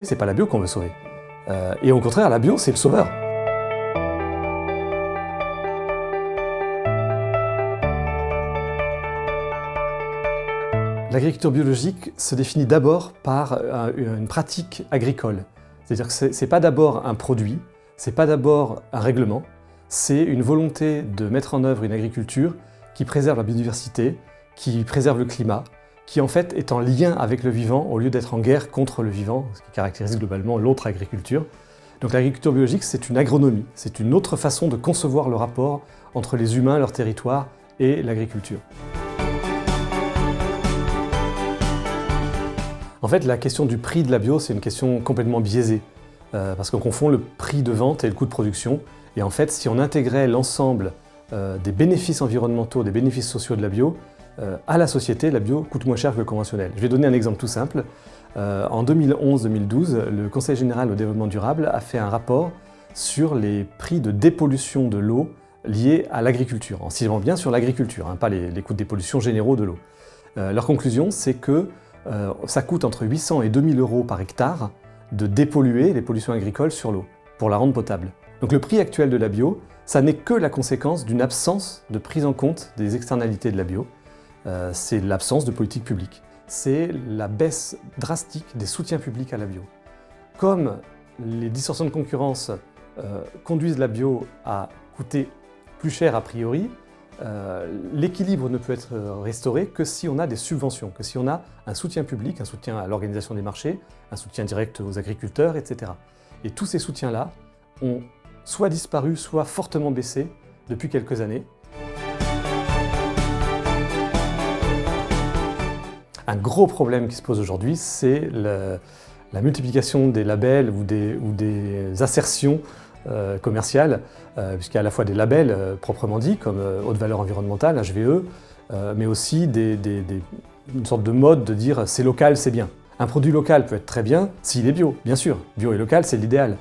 C'est pas la bio qu'on veut sauver. Et au contraire, la bio, c'est le sauveur. L'agriculture biologique se définit d'abord par une pratique agricole. C'est-à-dire que c'est pas d'abord un produit, c'est pas d'abord un règlement, c'est une volonté de mettre en œuvre une agriculture qui préserve la biodiversité, qui préserve le climat, qui en fait est en lien avec le vivant au lieu d'être en guerre contre le vivant, ce qui caractérise globalement l'autre agriculture. Donc l'agriculture biologique, c'est une agronomie, c'est une autre façon de concevoir le rapport entre les humains, leur territoire et l'agriculture. En fait, la question du prix de la bio, c'est une question complètement biaisée, parce qu'on confond le prix de vente et le coût de production. Et en fait, si on intégrait l'ensemble des bénéfices environnementaux, des bénéfices sociaux de la bio, à la société, la bio coûte moins cher que le conventionnel. Je vais donner un exemple tout simple. En 2011-2012, le Conseil général au développement durable a fait un rapport sur les prix de dépollution de l'eau liés à l'agriculture, en ciblant bien sur l'agriculture, pas les coûts de dépollution généraux de l'eau. Leur conclusion, c'est que ça coûte entre 800 et 2000 € par hectare de dépolluer les pollutions agricoles sur l'eau, pour la rendre potable. Donc le prix actuel de la bio, ça n'est que la conséquence d'une absence de prise en compte des externalités de la bio. C'est l'absence de politique publique. C'est la baisse drastique des soutiens publics à la bio. Comme les distorsions de concurrence conduisent la bio à coûter plus cher a priori, l'équilibre ne peut être restauré que si on a des subventions, que si on a un soutien public, un soutien à l'organisation des marchés, un soutien direct aux agriculteurs, etc. Et tous ces soutiens-là ont soit disparu, soit fortement baissé depuis quelques années. Un gros problème qui se pose aujourd'hui, c'est la multiplication des labels ou des assertions commerciales, puisqu'il y a à la fois des labels proprement dits, comme haute valeur environnementale, HVE, mais aussi une sorte de mode de dire c'est local, c'est bien. Un produit local peut être très bien s'il est bio, bien sûr. Bio et local, c'est l'idéal.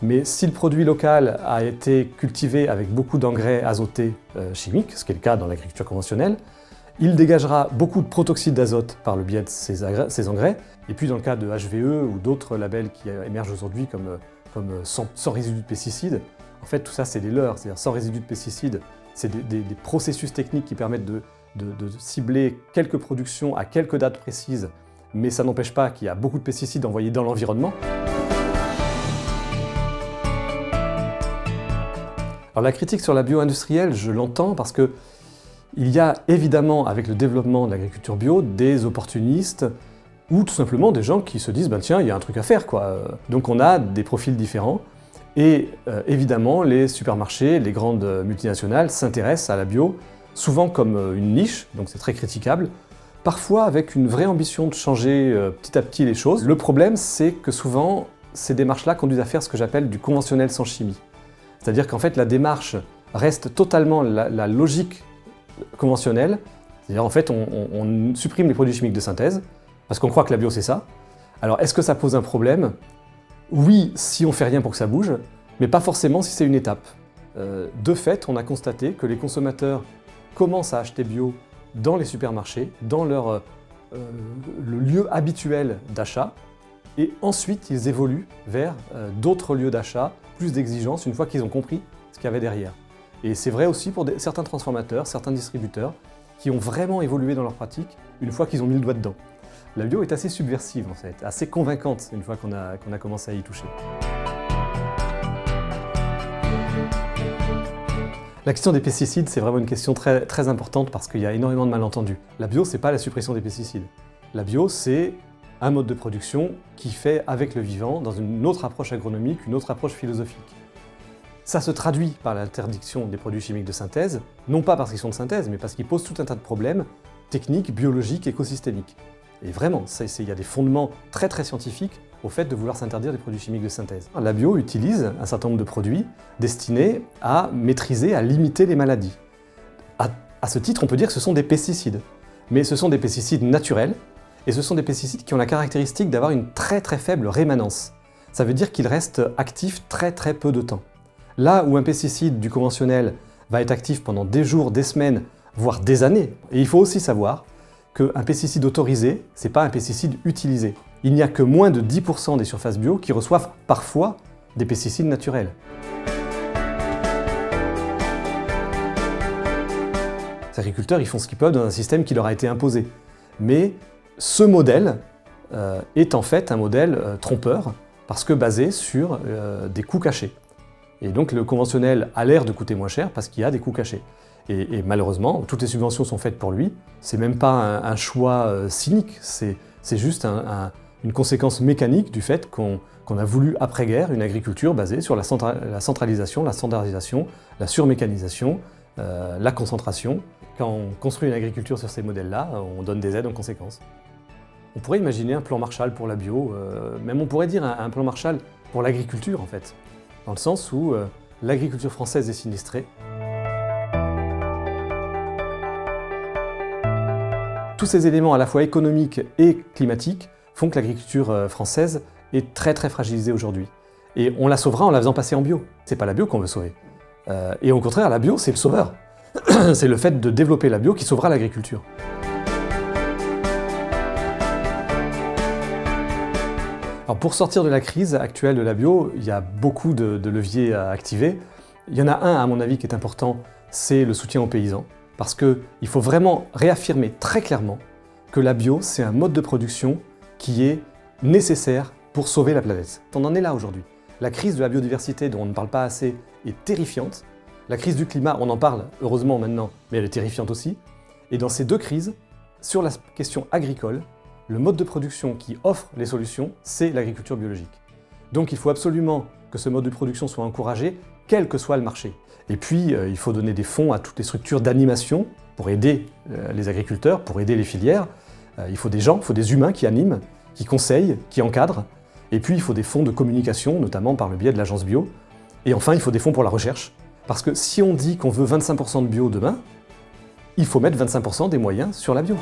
Mais si le produit local a été cultivé avec beaucoup d'engrais azotés chimiques, ce qui est le cas dans l'agriculture conventionnelle, il dégagera beaucoup de protoxyde d'azote par le biais de ces engrais. Et puis dans le cas de HVE ou d'autres labels qui émergent aujourd'hui comme sans résidus de pesticides, en fait tout ça c'est des leurres, c'est-à-dire sans résidus de pesticides, c'est des processus techniques qui permettent de cibler quelques productions à quelques dates précises, mais ça n'empêche pas qu'il y a beaucoup de pesticides envoyés dans l'environnement. Alors la critique sur la bio-industrielle, je l'entends parce que il y a évidemment, avec le développement de l'agriculture bio, des opportunistes ou tout simplement des gens qui se disent « tiens, il y a un truc à faire, quoi ». Donc on a des profils différents et évidemment, les supermarchés, les grandes multinationales s'intéressent à la bio, souvent comme une niche, donc c'est très critiquable, parfois avec une vraie ambition de changer petit à petit les choses. Le problème, c'est que souvent, ces démarches-là conduisent à faire ce que j'appelle du conventionnel sans chimie. C'est-à-dire qu'en fait, la démarche reste totalement la logique conventionnelle, c'est-à-dire en fait on supprime les produits chimiques de synthèse, parce qu'on croit que la bio c'est ça. Alors est-ce que ça pose un problème? Oui, si on fait rien pour que ça bouge, mais pas forcément si c'est une étape. De fait, on a constaté que les consommateurs commencent à acheter bio dans les supermarchés, dans le lieu habituel d'achat, et ensuite ils évoluent vers d'autres lieux d'achat, plus d'exigences, une fois qu'ils ont compris ce qu'il y avait derrière. Et c'est vrai aussi pour certains transformateurs, certains distributeurs, qui ont vraiment évolué dans leur pratique une fois qu'ils ont mis le doigt dedans. La bio est assez subversive en fait, assez convaincante une fois qu'on a commencé à y toucher. La question des pesticides, c'est vraiment une question très, très importante parce qu'il y a énormément de malentendus. La bio, c'est pas la suppression des pesticides. La bio, c'est un mode de production qui fait avec le vivant dans une autre approche agronomique, une autre approche philosophique. Ça se traduit par l'interdiction des produits chimiques de synthèse, non pas parce qu'ils sont de synthèse, mais parce qu'ils posent tout un tas de problèmes techniques, biologiques, écosystémiques. Et vraiment, il y a des fondements très très scientifiques au fait de vouloir s'interdire des produits chimiques de synthèse. La bio utilise un certain nombre de produits destinés à maîtriser, à limiter les maladies. À ce titre, on peut dire que ce sont des pesticides. Mais ce sont des pesticides naturels, et ce sont des pesticides qui ont la caractéristique d'avoir une très très faible rémanence. Ça veut dire qu'ils restent actifs très très peu de temps. Là où un pesticide du conventionnel va être actif pendant des jours, des semaines, voire des années. Et il faut aussi savoir qu'un pesticide autorisé, c'est pas un pesticide utilisé. il n'y a que moins de 10% des surfaces bio qui reçoivent parfois des pesticides naturels. Les agriculteurs, ils font ce qu'ils peuvent dans un système qui leur a été imposé. Mais ce modèle est en fait un modèle trompeur, parce que basé sur des coûts cachés. Et donc le conventionnel a l'air de coûter moins cher parce qu'il y a des coûts cachés. Et malheureusement, toutes les subventions sont faites pour lui. C'est même pas un choix cynique, c'est juste une conséquence mécanique du fait qu'on a voulu après-guerre une agriculture basée sur la centralisation, la standardisation, la surmécanisation, la concentration. Quand on construit une agriculture sur ces modèles-là, on donne des aides en conséquence. On pourrait imaginer un plan Marshall pour la bio, même on pourrait dire un plan Marshall pour l'agriculture en fait, dans le sens où l'agriculture française est sinistrée. Tous ces éléments à la fois économiques et climatiques font que l'agriculture française est très très fragilisée aujourd'hui. Et on la sauvera en la faisant passer en bio. C'est pas la bio qu'on veut sauver. Et au contraire, la bio, c'est le sauveur. C'est le fait de développer la bio qui sauvera l'agriculture. Alors pour sortir de la crise actuelle de la bio, il y a beaucoup de leviers à activer. Il y en a un, à mon avis, qui est important, c'est le soutien aux paysans. Parce qu'il faut vraiment réaffirmer très clairement que la bio, c'est un mode de production qui est nécessaire pour sauver la planète. On en est là aujourd'hui. La crise de la biodiversité, dont on ne parle pas assez, est terrifiante. La crise du climat, on en parle heureusement maintenant, mais elle est terrifiante aussi. Et dans ces deux crises, sur la question agricole, le mode de production qui offre les solutions, c'est l'agriculture biologique. Donc il faut absolument que ce mode de production soit encouragé, quel que soit le marché. Et puis, il faut donner des fonds à toutes les structures d'animation pour aider les agriculteurs, pour aider les filières. Il faut des gens, il faut des humains qui animent, qui conseillent, qui encadrent. Et puis, il faut des fonds de communication, notamment par le biais de l'agence bio. Et enfin, il faut des fonds pour la recherche. Parce que si on dit qu'on veut 25% de bio demain, il faut mettre 25% des moyens sur la bio.